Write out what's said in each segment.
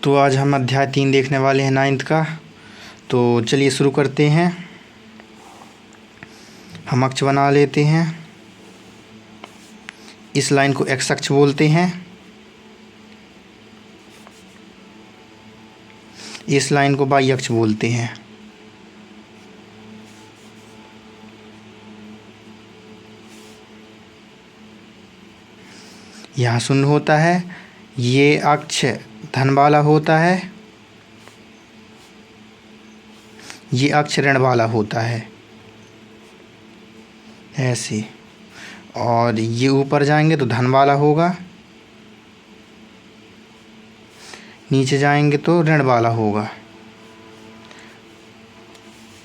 तो आज हम अध्याय 3 देखने वाले हैं 9th का। तो चलिए शुरू करते हैं। हम अक्ष बना लेते हैं। इस लाइन को एक्स अक्ष बोलते हैं। इस लाइन को वाई अक्ष बोलते हैं। यहाँ शून्य होता है। ये अक्ष धन वाला होता है, ये अक्ष ऋण वाला होता है ऐसे। और ये ऊपर जाएंगे तो धन वाला होगा, नीचे जाएंगे तो ऋण वाला होगा।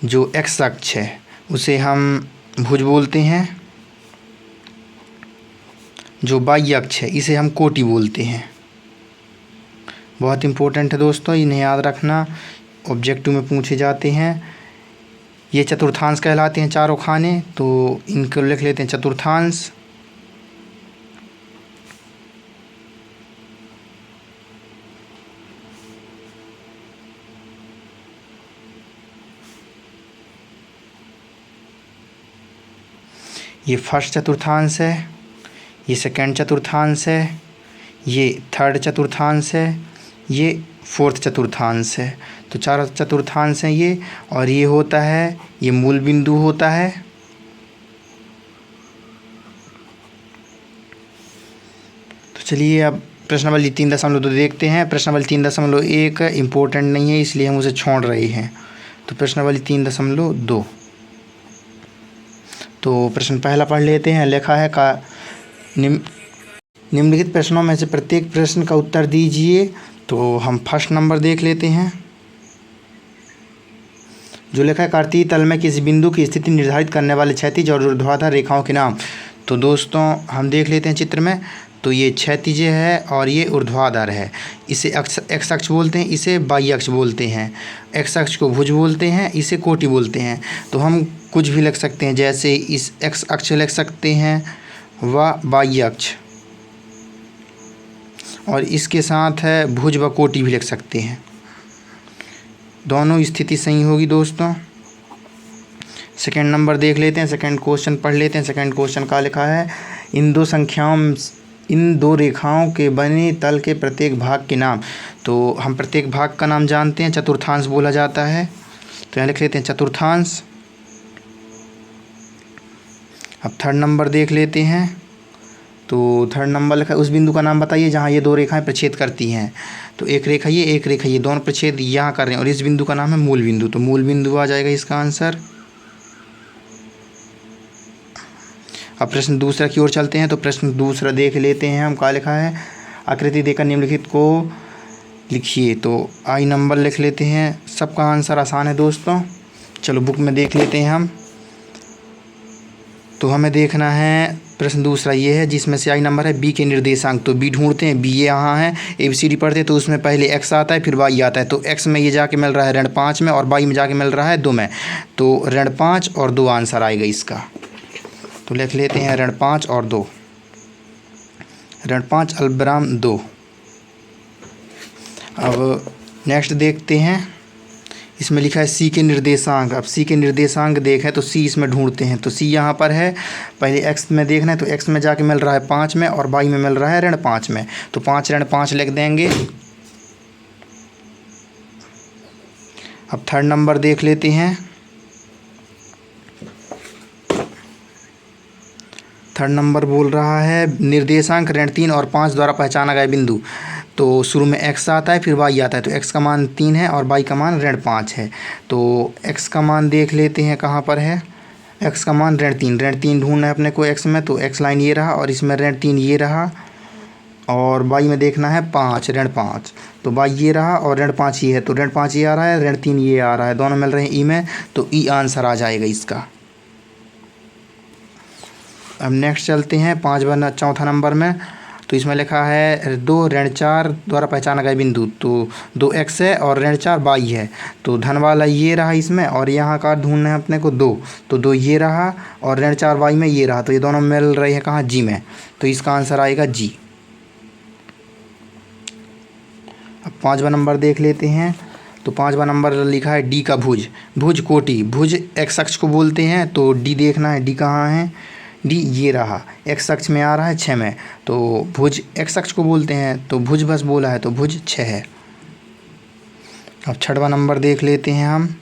जो एक्स अक्ष है उसे हम भुज बोलते हैं। जो वाई अक्ष है इसे हम कोटि बोलते हैं। बहुत इम्पोर्टेंट है दोस्तों, इन्हें याद रखना, ऑब्जेक्टिव में पूछे जाते हैं। ये चतुर्थांश कहलाते हैं चारों खाने, तो इनको लिख लेते हैं चतुर्थांश। ये फर्स्ट चतुर्थांश है, ये सेकंड चतुर्थांश है, ये थर्ड चतुर्थांश है, ये फोर्थ चतुर्थांश है। तो चार चतुर्थांश हैं ये। और ये होता है, ये मूल बिंदु होता है। तो चलिए अब प्रश्नावली 3.2 देखते हैं। प्रश्नावली 3.1 इम्पोर्टेंट नहीं है, इसलिए हम उसे छोड़ रहे हैं। तो प्रश्नावली 3.2। तो प्रश्न पहला पढ़ लेते हैं। लिखा है का निम्नलिखित प्रश्नों में से प्रत्येक प्रश्न का उत्तर दीजिए। तो हम फर्स्ट नंबर देख लेते हैं। जो लिखा है कार्तीय तल में किसी बिंदु की स्थिति निर्धारित करने वाले क्षैतिज और ऊर्ध्वाधर रेखाओं के नाम। तो दोस्तों हम देख लेते हैं चित्र में। तो ये क्षैतिज है और ये ऊर्ध्वाधर है। इसे एक्स अक्ष बोलते हैं, इसे वाई अक्ष बोलते हैं। एक्स अक्ष को भुज बोलते हैं, इसे कोटि बोलते हैं। तो हम कुछ भी लिख सकते हैं, जैसे इस एक्स अक्ष लिख सकते हैं व वाई अक्ष, और इसके साथ है भुज व कोटि भी लिख सकते हैं। दोनों स्थिति सही होगी दोस्तों। सेकंड नंबर देख लेते हैं। सेकंड क्वेश्चन पढ़ लेते हैं। सेकंड क्वेश्चन का लिखा है इन दो रेखाओं के बने तल के प्रत्येक भाग के नाम। तो हम प्रत्येक भाग का नाम जानते हैं, चतुर्थांश बोला जाता है। तो यहाँ लिख लेते हैं चतुर्थांश। अब थर्ड नंबर देख लेते हैं। तो थर्ड नंबर लिखा है उस बिंदु का नाम बताइए जहाँ ये दो रेखाएं प्रछेद करती हैं। तो एक रेखा ये दोनों प्रछेद यहाँ कर रहे हैं, और इस बिंदु का नाम है मूल बिंदु। तो मूल बिंदु आ जाएगा इसका आंसर। अब प्रश्न दूसरा की ओर चलते हैं। तो प्रश्न दूसरा देख लेते हैं हम। क्या लिखा है, आकृति देकर निम्नलिखित को लिखिए। तो आई नंबर लिख लेते हैं। सबका आंसर आसान है दोस्तों। चलो बुक में देख लेते हैं हम। तो हमें देखना है प्रश्न दूसरा ये है जिसमें से आई नंबर है बी के निर्देशांक। तो बी ढूंढते हैं। बी ये यहाँ है, ABCD पढ़ते हैं तो उसमें पहले एक्स आता है फिर वाई आता है। तो एक्स में ये जाके मिल रहा है ऋण 5 में, और वाई में जाके मिल रहा है 2 में। तो ऋण 5 और 2 आंसर आएगा इसका। तो लिख लेते हैं ऋण 5 और 2। ऋण 5 अल्पविराम 2। अब नेक्स्ट देखते हैं। इसमें लिखा है सी के निर्देशांक। अब सी के निर्देशांक देखें तो सी इसमें ढूंढते हैं। तो सी यहाँ पर है, पहले एक्स में देखना है। तो एक्स में जाके मिल रहा है 5 में, और वाई में मिल रहा है ऋण 5 में। तो 5 ऋण 5 लिख देंगे। अब थर्ड नंबर देख लेते हैं। थर्ड नंबर बोल रहा है निर्देशांक ऋण 3 और 5 द्वारा पहचाना गया बिंदु। तो शुरू में एक्स आता है फिर वाई आता है। तो एक्स का मान 3 है और वाई का मान ऋण 5 है। तो एक्स का मान देख लेते हैं कहाँ पर है। एक्स का मान ऋण 3 ढूंढना है अपने को एक्स में। तो एक्स लाइन ये रहा, और इसमें ऋण 3 ये रहा, और वाई में देखना है ऋण 5। तो वाई ये रहा और ऋण 5 ये है। तो ऋण 5 ये आ रहा है, ऋण 3 ये आ रहा है, दोनों मिल रहे हैं ई में। तो ई आंसर आ जाएगा इसका। अब नेक्स्ट चलते हैं चौथा नंबर में। तो इसमें लिखा है 2 ऋण 4 द्वारा पहचाना गया बिंदु। तो 2 एक्स है और ऋण 4 वाई है। तो धन वाला ये रहा इसमें, और यहाँ का ढूंढना है अपने को 2। तो 2 ये रहा और ऋण 4 वाई में ये रहा। तो ये दोनों मिल रहे हैं कहाँ, जी में। तो इसका आंसर आएगा जी। अब 5वां नंबर देख लेते हैं। तो 5वां नंबर लिखा है डी का भुज। भुज कोटि, भुज एक्स अक्ष को बोलते हैं, तो डी देखना है, डी कहाँ है, डी ये रहा, एक्स अक्ष में आ रहा है 6 में, तो भुज एक्स अक्ष को बोलते हैं, तो भुज बस बोला है तो भुज 6 है। अब 6वां नंबर देख लेते हैं हम।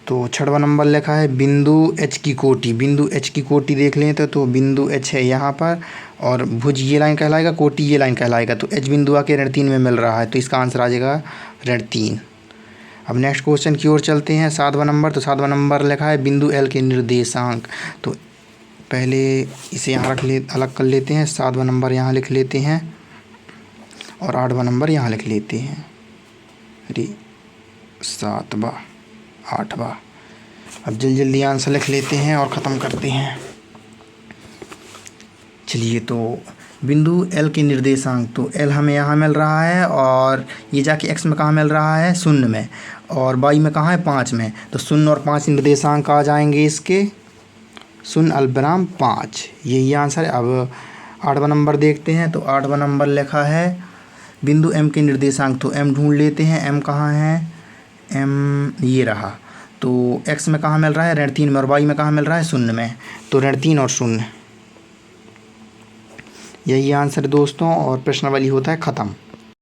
तो 6वां नंबर लिखा है बिंदु एच की कोटि। बिंदु एच की कोटि देख लें तो बिंदु एच है यहाँ पर, और भुज ये लाइन कहलाएगा, कोटि ये लाइन कहलाएगा, तो एच बिंदु आके ऋण 3 में मिल रहा है, तो इसका आंसर आ जाएगा ऋण 3। अब नेक्स्ट क्वेश्चन की ओर चलते हैं। 7वां नंबर। तो 7वां नंबर लिखा है बिंदु एल के निर्देशांक। तो पहले इसे यहाँ अलग कर लेते हैं। 7वां नंबर यहाँ लिख लेते हैं और 8वां नंबर यहाँ लिख लेते हैं। अरे 7वां 8वां। अब जल्दी जल्दी आंसर लिख लेते हैं और ख़त्म करते हैं। चलिए, तो बिंदु एल के निर्देशांक, तो एल हमें यहाँ मिल रहा है और ये जाके एक्स में कहाँ मिल रहा है, 0 में, और वाई में कहाँ है, 5 में, तो 0 और 5 निर्देशांक आ जाएंगे इसके, 0 अल्पविराम 5, यही आंसर है। अब 8वां नंबर देखते हैं। तो 8वां नंबर लिखा है बिंदु एम के निर्देशांक। तो एम ढूंढ लेते हैं, एम कहाँ है, एम ये रहा, तो एक्स में कहाँ मिल रहा है, ऋण 3 में, और वाई में कहाँ मिल रहा है, 0 में, तो ऋण 3 और 0, यही आंसर दोस्तों। और प्रश्नावली होता है ख़त्म।